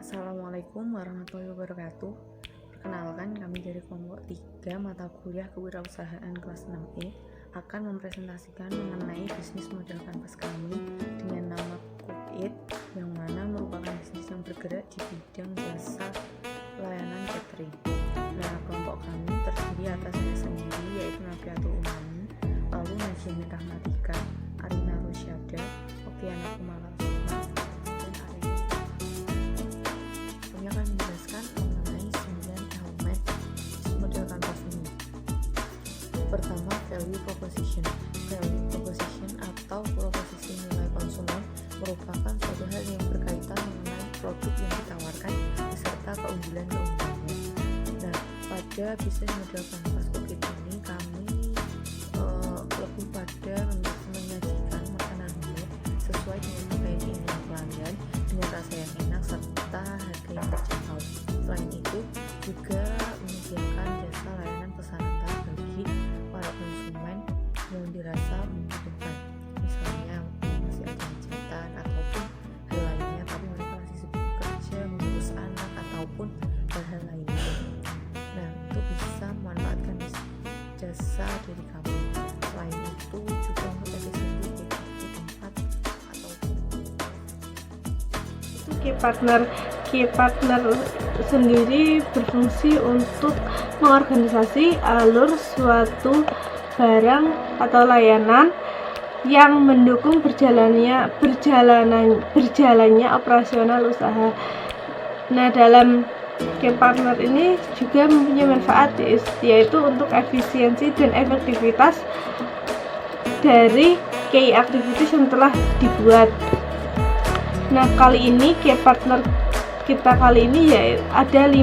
Assalamualaikum warahmatullahi wabarakatuh. Perkenalkan, kami dari kelompok 3 mata kuliah kewirausahaan kelas 6E akan mempresentasikan mengenai bisnis model kanvas kami dengan nama Cook It, yang mana merupakan bisnis yang bergerak di bidang jasa layanan catering. Nah, kelompok kami terdiri atas saya sendiri, yaitu Nafiatul Umami, lalu Najmi Rahmatika, Arina Rosyada, Okiana Kumala Sukma, dan Arina. Kami akan menjelaskan mengenai 9 elemen model kanvas ini. Pertama, value proposition. Value proposition atau proposisi nilai konsumen merupakan suatu hal yang berkaitan mengenai produk yang ditawarkan beserta keunggulan-keunggulannya. Nah, pada bisnis model kanvas Cook It ini kami lebih pada menyajikan makanan homemade sesuai dengan apa yang diinginkan pelanggan dengan rasa yang enak serta harga yang terjangkau. Selain itu, juga menyediakan jasa layanan pesanan bagi para konsumen yang dirasa membutuhkan, misalnya masih ada hajatan ataupun hal lainnya, tapi mereka masih sibuk bekerja, mengurus anak ataupun hal-hal lainnya. Nah, itu bisa memanfaatkan jasa dari kami. Selain itu, juga untuk efisiensi di waktu, tempat ataupun Key partner sendiri berfungsi untuk mengorganisasi alur suatu barang atau layanan yang mendukung berjalannya operasional usaha. Nah, dalam key partner ini juga mempunyai manfaat, yaitu untuk efisiensi dan efektivitas dari key activities yang telah dibuat. Nah, kali ini key partner kita ya ada 5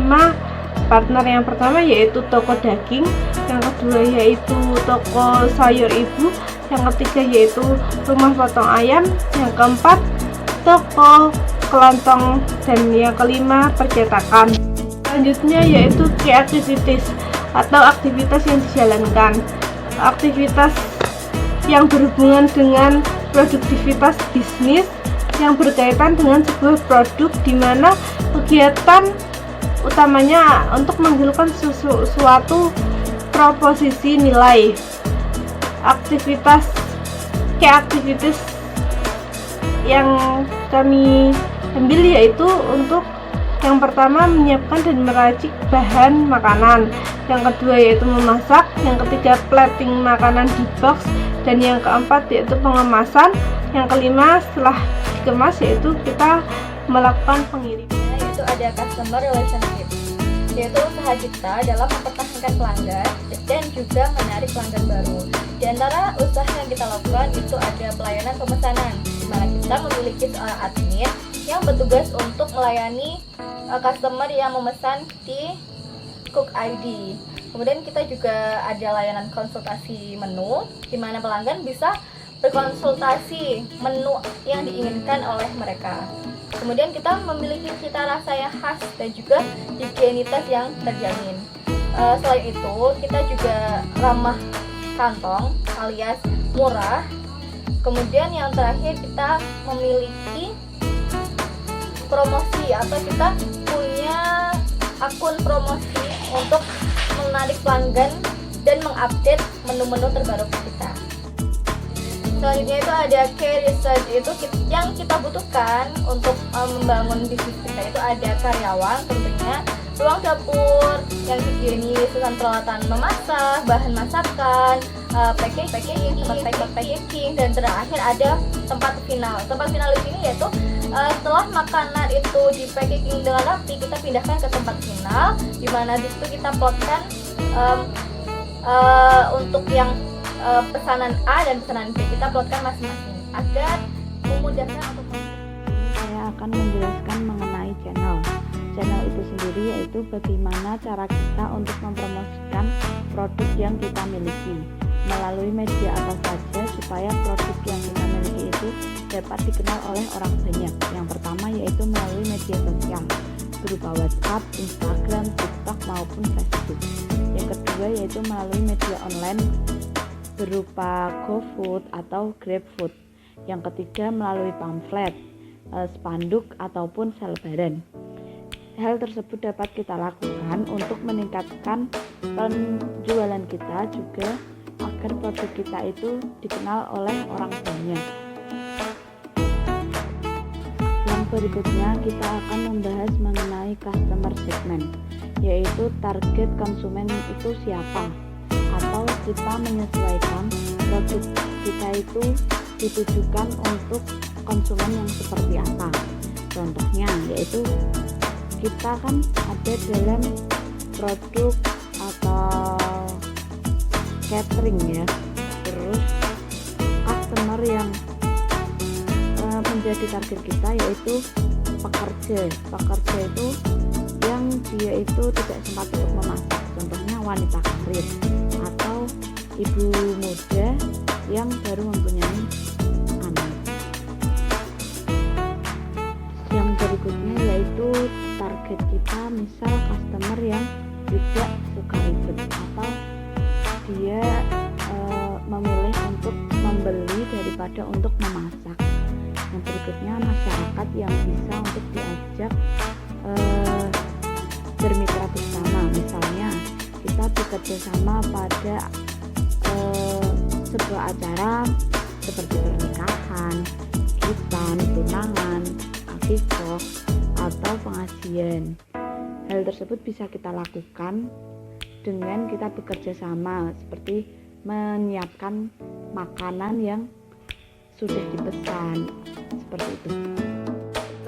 partner. Yang pertama yaitu toko daging, yang kedua yaitu toko sayur ibu, yang ketiga yaitu rumah potong ayam, yang keempat toko kelontong, dan yang kelima percetakan. Selanjutnya yaitu key activities atau aktivitas yang dijalankan. Aktivitas yang berhubungan dengan produktivitas bisnis yang berkaitan dengan sebuah produk, di mana kegiatan utamanya untuk menghasilkan suatu proposisi nilai. Key activities yang kami ambil yaitu untuk yang pertama menyiapkan dan meracik bahan makanan, yang kedua yaitu memasak, yang ketiga plating makanan di box, dan yang keempat yaitu pengemasan, yang kelima setelah dikemas yaitu kita melakukan pengiriman. Yaitu ada customer relationship, yaitu usaha kita dalam mempertahankan pelanggan dan juga menarik pelanggan baru. Di antara usaha yang kita lakukan itu ada pelayanan pemesanan, di mana kita memiliki seorang admin yang bertugas untuk melayani customer yang memesan di Cook ID. Kemudian kita juga ada layanan konsultasi menu, di mana pelanggan bisa berkonsultasi menu yang diinginkan oleh mereka. Kemudian kita memiliki cita rasa yang khas dan juga higienitas yang terjamin. Selain itu, kita juga ramah kantong alias murah. Kemudian yang terakhir, kita memiliki promosi atau kita punya akun promosi untuk menarik pelanggan dan mengupdate menu-menu terbaru kita. Selanjutnya itu ada key research, itu yang kita butuhkan untuk membangun bisnis kita. Itu ada karyawan tentunya, ruang dapur yang higienis, peralatan memasak, bahan masakan, packaging, tempat packaging, dan terakhir ada tempat final. Tempat final di sini yaitu setelah makanan itu di packaging dengan rapi, kita pindahkan ke tempat final, di mana di situ kita plotkan untuk yang pesanan A dan pesanan B, kita plotkan masing-masing agar memudahkan untuk saya akan menjelaskan mengenai channel. Channel itu sendiri yaitu bagaimana cara kita untuk mempromosikan produk yang kita miliki melalui media apa saja supaya produk yang kita miliki itu dapat dikenal oleh orang banyak. Yang pertama yaitu melalui media sosial berupa WhatsApp, Instagram, TikTok maupun Facebook. Yang kedua yaitu melalui media online berupa GoFood atau GrabFood. Yang ketiga melalui pamflet, spanduk ataupun selebaran. Hal tersebut dapat kita lakukan untuk meningkatkan penjualan kita juga agar produk kita itu dikenal oleh orang banyak. Yang berikutnya kita akan membahas mengenai customer segment, yaitu target konsumen itu siapa, atau kita menyesuaikan produk kita itu ditujukan untuk konsumen yang seperti apa. Contohnya yaitu kita kan ada dalam produk atau catering ya, terus customer yang menjadi target kita yaitu pekerja itu yang dia itu tidak sempat untuk memasak, contohnya wanita karir atau ibu muda yang baru mempunyai anak. Yang berikutnya yaitu target kita misal customer yang tidak suka ribet atau dia memilih untuk membeli daripada untuk memasak. Yang berikutnya masyarakat yang bisa untuk diajak bermitra bersama, misalnya kita bekerja sama pada sebuah acara seperti pernikahan, hitan, tunangan, akikah, atau pengajian. Hal tersebut bisa kita lakukan dengan kita bekerja sama, seperti menyiapkan makanan yang sudah dipesan, seperti itu.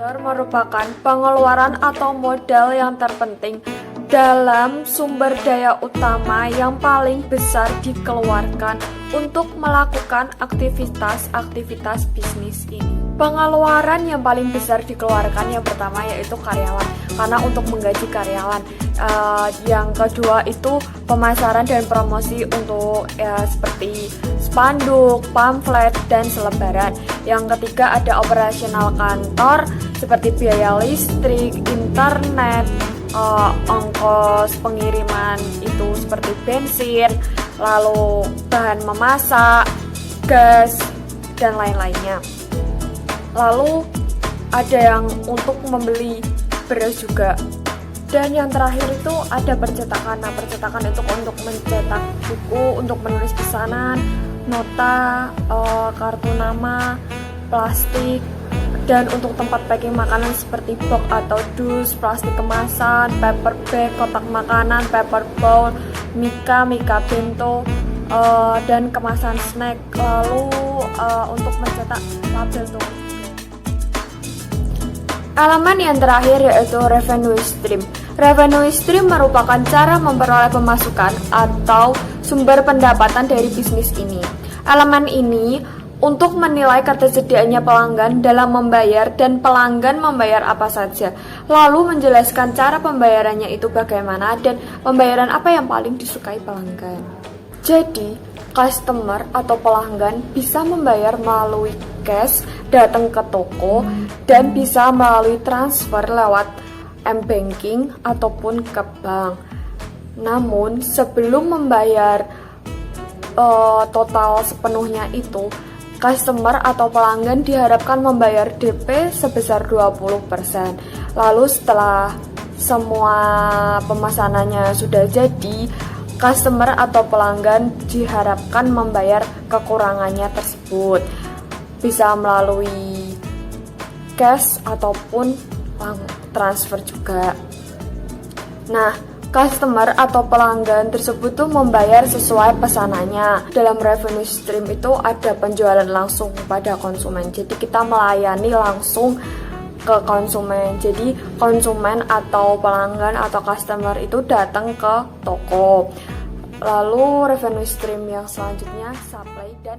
Merupakan pengeluaran atau modal yang terpenting dalam sumber daya utama yang paling besar dikeluarkan untuk melakukan aktivitas bisnis ini. Pengeluaran yang paling besar dikeluarkan yang pertama yaitu karyawan, karena untuk menggaji karyawan. Yang kedua itu pemasaran dan promosi untuk seperti spanduk, pamflet, dan selebaran. Yang ketiga ada operasional kantor seperti biaya listrik, internet, ongkos pengiriman itu seperti bensin, lalu bahan memasak, gas, dan lain-lainnya. Lalu ada yang untuk membeli beras juga. Dan yang terakhir itu ada percetakan. Nah, percetakan itu untuk mencetak buku, untuk menulis pesanan, nota, kartu nama, plastik, dan untuk tempat packing makanan seperti box atau dus, plastik kemasan, paper bag, kotak makanan, paper bowl, mika bento, dan kemasan snack. Lalu untuk mencetak label tulis. Elemen yang terakhir yaitu revenue stream. Revenue stream merupakan cara memperoleh pemasukan atau sumber pendapatan dari bisnis ini. Elemen ini untuk menilai ketersediaannya pelanggan dalam membayar dan pelanggan membayar apa saja. Lalu menjelaskan cara pembayarannya itu bagaimana dan pembayaran apa yang paling disukai pelanggan. Jadi, customer atau pelanggan bisa membayar melalui cash, datang ke toko, dan bisa melalui transfer lewat m-banking ataupun ke bank. Namun sebelum membayar total sepenuhnya itu, customer atau pelanggan diharapkan membayar DP sebesar 20%. Lalu setelah semua pemesanannya sudah jadi, customer atau pelanggan diharapkan membayar kekurangannya tersebut. Bisa melalui cash ataupun transfer juga. Nah, customer atau pelanggan tersebut tuh membayar sesuai pesanannya. Dalam revenue stream itu ada penjualan langsung kepada konsumen. Jadi kita melayani langsung ke konsumen. Jadi konsumen atau pelanggan atau customer itu datang ke toko. Lalu revenue stream yang selanjutnya supply dan